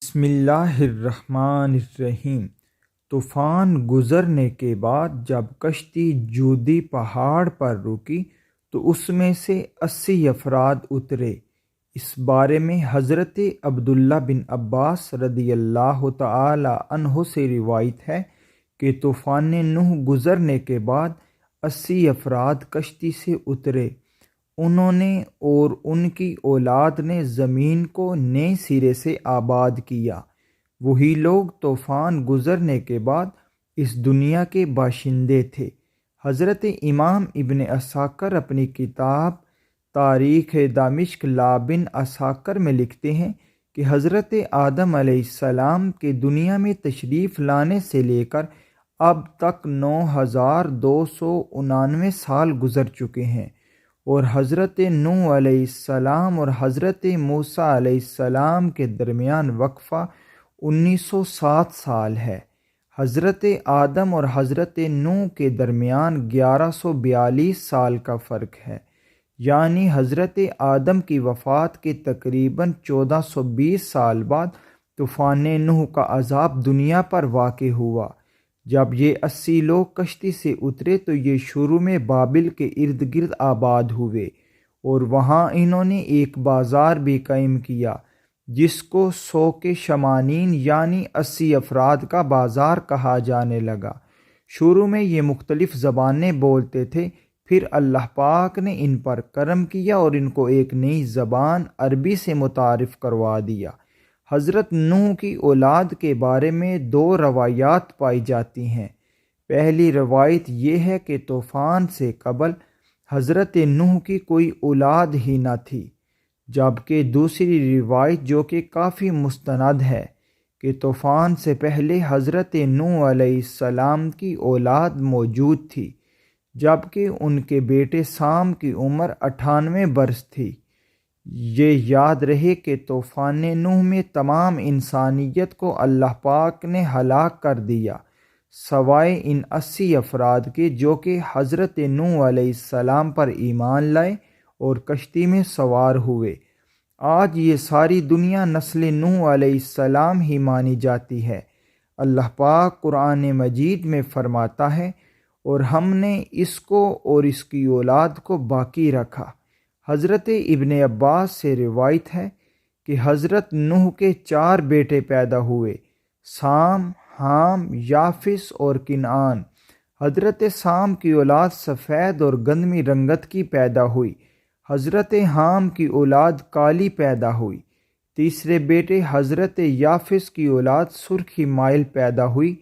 بسم اللہ الرحمن الرحیم۔ طوفان گزرنے کے بعد جب کشتی جودی پہاڑ پر رکی تو اس میں سے 80 افراد اترے۔ اس بارے میں حضرت عبداللہ بن عباس رضی اللہ تعالی عنہ سے روایت ہے کہ طوفان نوح گزرنے کے بعد 80 افراد کشتی سے اترے۔ انہوں نے اور ان کی اولاد نے زمین کو نئے سرے سے آباد کیا۔ وہی لوگ طوفان گزرنے کے بعد اس دنیا کے باشندے تھے۔ حضرت امام ابن عساکر اپنی کتاب تاریخ دمشق لابن عساکر میں لکھتے ہیں کہ حضرت آدم علیہ السلام کے دنیا میں تشریف لانے سے لے کر اب تک 9299 سال گزر چکے ہیں، اور حضرت نوح علیہ السلام اور حضرت موسیٰ علیہ السلام کے درمیان وقفہ 1907 سال ہے۔ حضرت آدم اور حضرت نوح کے درمیان 1142 سال کا فرق ہے، یعنی حضرت آدم کی وفات کے تقریباً 1420 سال بعد طوفان نوح کا عذاب دنیا پر واقع ہوا۔ جب یہ 80 لوگ کشتی سے اترے تو یہ شروع میں بابل کے ارد گرد آباد ہوئے، اور وہاں انہوں نے ایک بازار بھی قائم کیا جس کو سوق شمانین یعنی 80 افراد کا بازار کہا جانے لگا۔ شروع میں یہ مختلف زبانیں بولتے تھے، پھر اللہ پاک نے ان پر کرم کیا اور ان کو ایک نئی زبان عربی سے متعارف کروا دیا۔ حضرت نوح کی اولاد کے بارے میں 2 روایات پائی جاتی ہیں۔ پہلی روایت یہ ہے کہ طوفان سے قبل حضرت نوح کی کوئی اولاد ہی نہ تھی، جبکہ دوسری روایت جو کہ کافی مستند ہے کہ طوفان سے پہلے حضرت نوح علیہ السلام کی اولاد موجود تھی، جبکہ ان کے بیٹے سام کی عمر 98 برس تھی۔ یہ یاد رہے کہ طوفان نوح میں تمام انسانیت کو اللہ پاک نے ہلاک کر دیا، سوائے ان 80 افراد کے جو کہ حضرت نوح علیہ السلام پر ایمان لائے اور کشتی میں سوار ہوئے۔ آج یہ ساری دنیا نسل نوح علیہ السلام ہی مانی جاتی ہے۔ اللہ پاک قرآن مجید میں فرماتا ہے، اور ہم نے اس کو اور اس کی اولاد کو باقی رکھا۔ حضرت ابن عباس سے روایت ہے کہ حضرت نوح کے 4 بیٹے پیدا ہوئے، سام، حام، یافس اور کنعان۔ حضرت سام کی اولاد سفید اور گندمی رنگت کی پیدا ہوئی۔ حضرت حام کی اولاد کالی پیدا ہوئی۔ تیسرے بیٹے حضرت یافس کی اولاد سرخی مائل پیدا ہوئی۔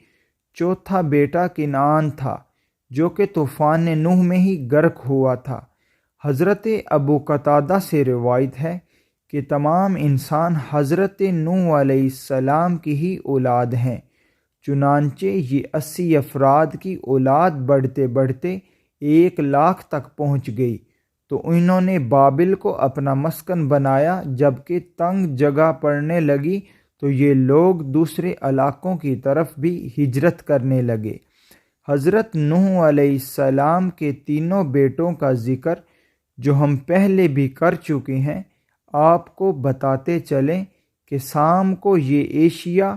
چوتھا بیٹا کنعان تھا جو کہ طوفان نوح میں ہی غرق ہوا تھا۔ حضرت ابو قتادہ سے روایت ہے کہ تمام انسان حضرت نوح علیہ السلام کی ہی اولاد ہیں، چنانچہ یہ 80 افراد کی اولاد بڑھتے بڑھتے 1 لاکھ تک پہنچ گئی، تو انہوں نے بابل کو اپنا مسکن بنایا۔ جبکہ تنگ جگہ پڑنے لگی تو یہ لوگ دوسرے علاقوں کی طرف بھی ہجرت کرنے لگے۔ حضرت نوح علیہ السلام کے 3 بیٹوں کا ذکر جو ہم پہلے بھی کر چکے ہیں، آپ کو بتاتے چلیں کہ سام کو یہ ایشیا،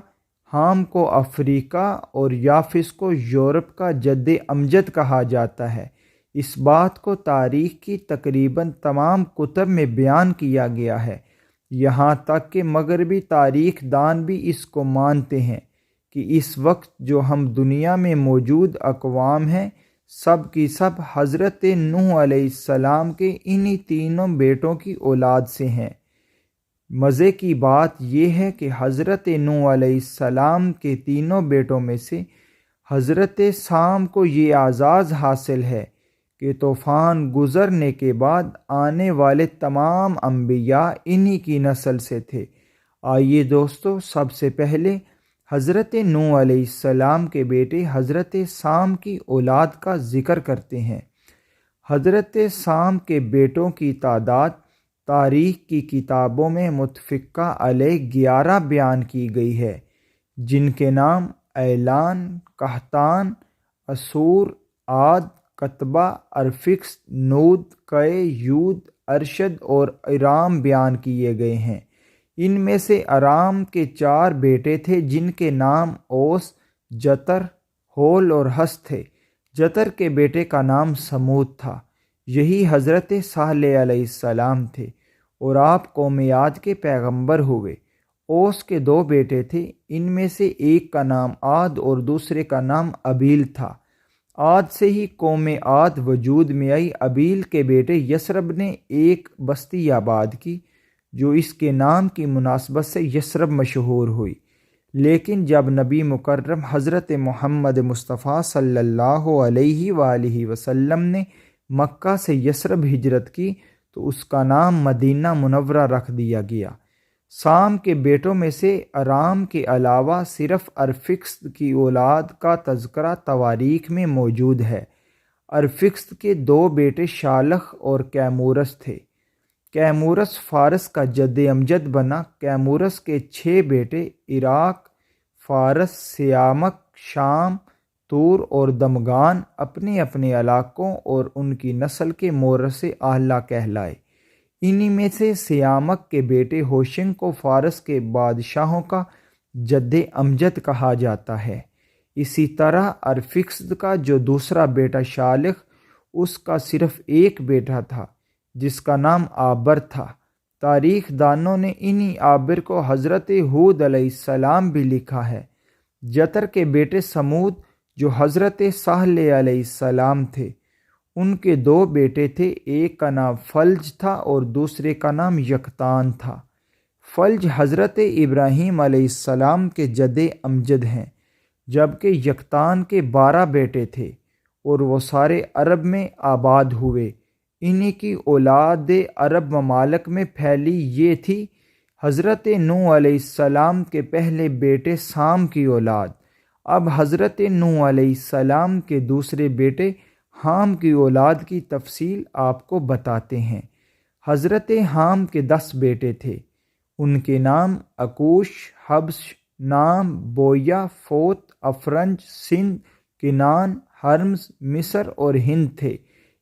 حام کو افریقہ اور یافس کو یورپ کا جد امجد کہا جاتا ہے۔ اس بات کو تاریخ کی تقریباً تمام کتب میں بیان کیا گیا ہے، یہاں تک کہ مغربی تاریخ دان بھی اس کو مانتے ہیں کہ اس وقت جو ہم دنیا میں موجود اقوام ہیں سب کی سب حضرت نوح علیہ السلام کے انہی 3 بیٹوں کی اولاد سے ہیں۔ مزے کی بات یہ ہے کہ حضرت نوح علیہ السلام کے 3 بیٹوں میں سے حضرت سام کو یہ اعزاز حاصل ہے کہ طوفان گزرنے کے بعد آنے والے تمام انبیاء انہی کی نسل سے تھے۔ آئیے دوستو، سب سے پہلے حضرت نوح علیہ السلام کے بیٹے حضرت سام کی اولاد کا ذکر کرتے ہیں۔ حضرت سام کے بیٹوں کی تعداد تاریخ کی کتابوں میں متفقہ علیہ 11 بیان کی گئی ہے، جن کے نام ایلان، قحطان، اسور، عاد، قطبہ، ارفکس، نود، قے، یود، ارشد اور ارام بیان کیے گئے ہیں۔ ان میں سے ارام کے 4 بیٹے تھے جن کے نام اوس، جتر، ہول اور ہس تھے۔ جتر کے بیٹے کا نام سمود تھا، یہی حضرت صالح علیہ السلام تھے اور آپ قوم عاد کے پیغمبر ہوئے۔ اوس کے 2 بیٹے تھے، ان میں سے ایک کا نام عاد اور دوسرے کا نام ابیل تھا۔ عاد سے ہی قوم عاد وجود میں آئی۔ ابیل کے بیٹے یثرب نے ایک بستی آباد کی جو اس کے نام کی مناسبت سے یثرب مشہور ہوئی، لیکن جب نبی مکرم حضرت محمد مصطفیٰ صلی اللہ علیہ وآلہ وسلم نے مکہ سے یثرب ہجرت کی تو اس کا نام مدینہ منورہ رکھ دیا گیا۔ سام کے بیٹوں میں سے ارام کے علاوہ صرف ارفکسد کی اولاد کا تذکرہ تواریخ میں موجود ہے۔ ارفکسد کے 2 بیٹے شالخ اور کیمورس تھے۔ کیمورس فارس کا جد امجد بنا۔ کیمورس کے 6 بیٹے عراق، فارس، سیامک، شام، تور اور دمغان اپنے اپنے علاقوں اور ان کی نسل کے مورث اعلیٰ کہلائے۔ انہی میں سے سیامک کے بیٹے ہوشنگ کو فارس کے بادشاہوں کا جد امجد کہا جاتا ہے۔ اسی طرح ارفکسد کا جو دوسرا بیٹا شالخ، اس کا صرف ایک بیٹا تھا جس کا نام آبر تھا۔ تاریخ دانوں نے انہی آبر کو حضرت ہود علیہ السلام بھی لکھا ہے۔ جتر کے بیٹے سمود جو حضرت صالح علیہ السلام تھے، ان کے 2 بیٹے تھے، ایک کا نام فلج تھا اور دوسرے کا نام یکتان تھا۔ فلج حضرت ابراہیم علیہ السلام کے جد امجد ہیں، جبکہ یکتان کے 12 بیٹے تھے اور وہ سارے عرب میں آباد ہوئے۔ انہی کی اولاد عرب ممالک میں پھیلی یہ تھی۔ حضرت نوح علیہ السلام کے پہلے بیٹے سام کی اولاد۔ اب حضرت نوح علیہ السلام کے دوسرے بیٹے حام کی اولاد کی تفصیل آپ کو بتاتے ہیں۔ حضرت حام کے 10 بیٹے تھے، ان کے نام اکوش، حبش، نام، بویا، فوت، افرنج، سندھ، کنان، ہرمز، مصر اور ہند تھے۔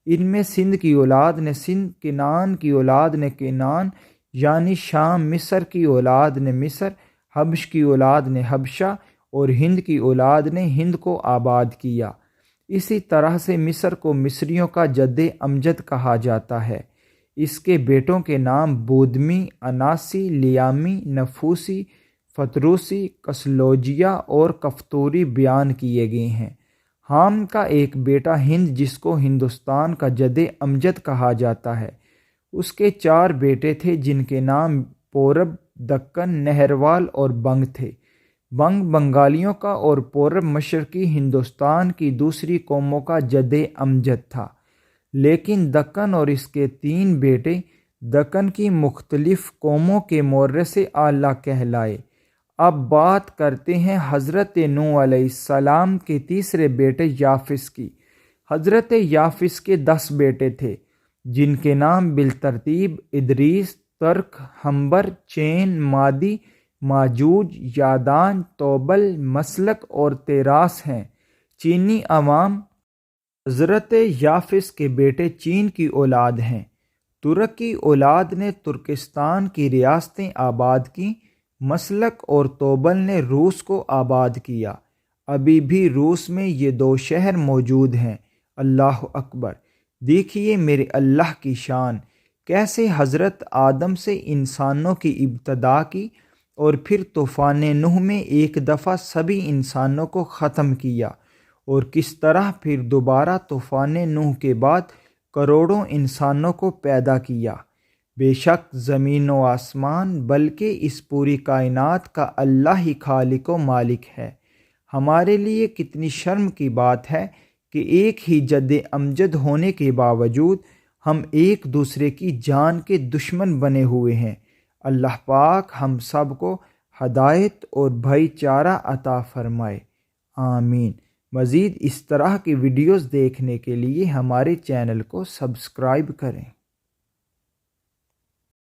ان میں سندھ کی اولاد نے سندھ، کنان کی اولاد نے کنان یعنی شام، مصر کی اولاد نے مصر، حبش کی اولاد نے حبشہ اور ہند کی اولاد نے ہند کو آباد کیا۔ اسی طرح سے مصر کو مصریوں کا جد امجد کہا جاتا ہے۔ اس کے بیٹوں کے نام بودمی، اناسی، لیامی، نفوسی، فتروسی، کسلوجیا اور کفتوری بیان کیے گئے ہیں۔ حام کا ایک بیٹا ہند جس کو ہندوستان کا جد امجد کہا جاتا ہے، اس کے 4 بیٹے تھے جن کے نام پورب، دکن، نہروال اور بنگ تھے۔ بنگ بنگالیوں کا اور پورب مشرقی ہندوستان کی دوسری قوموں کا جد امجد تھا، لیکن دکن اور اس کے 3 بیٹے دکن کی مختلف قوموں کے مورث اعلیٰ کہلائے۔ اب بات کرتے ہیں حضرت نوح علیہ السلام کے تیسرے بیٹے یافس کی۔ حضرت یافس کے 10 بیٹے تھے جن کے نام بالترتیب ادریس، ترک، ہمبر، چین، مادی، ماجوج، یادان، توبل، مسلک اور تیراس ہیں۔ چینی عوام حضرت یافس کے بیٹے چین کی اولاد ہیں۔ ترک کی اولاد نے ترکستان کی ریاستیں آباد کیں۔ مسلک اور توبل نے روس کو آباد کیا۔ ابھی بھی روس میں یہ 2 شہر موجود ہیں۔ اللہ اکبر! دیکھیے میرے اللہ کی شان، کیسے حضرت آدم سے انسانوں کی ابتدا کی اور پھر طوفان نوح میں ایک دفعہ سبھی انسانوں کو ختم کیا، اور کس طرح پھر دوبارہ طوفان نوح کے بعد کروڑوں انسانوں کو پیدا کیا۔ بے شک زمین و آسمان بلکہ اس پوری کائنات کا اللہ ہی خالق و مالک ہے۔ ہمارے لیے کتنی شرم کی بات ہے کہ ایک ہی جد امجد ہونے کے باوجود ہم ایک دوسرے کی جان کے دشمن بنے ہوئے ہیں۔ اللہ پاک ہم سب کو ہدایت اور بھائی چارہ عطا فرمائے، آمین۔ مزید اس طرح کی ویڈیوز دیکھنے کے لیے ہمارے چینل کو سبسکرائب کریں۔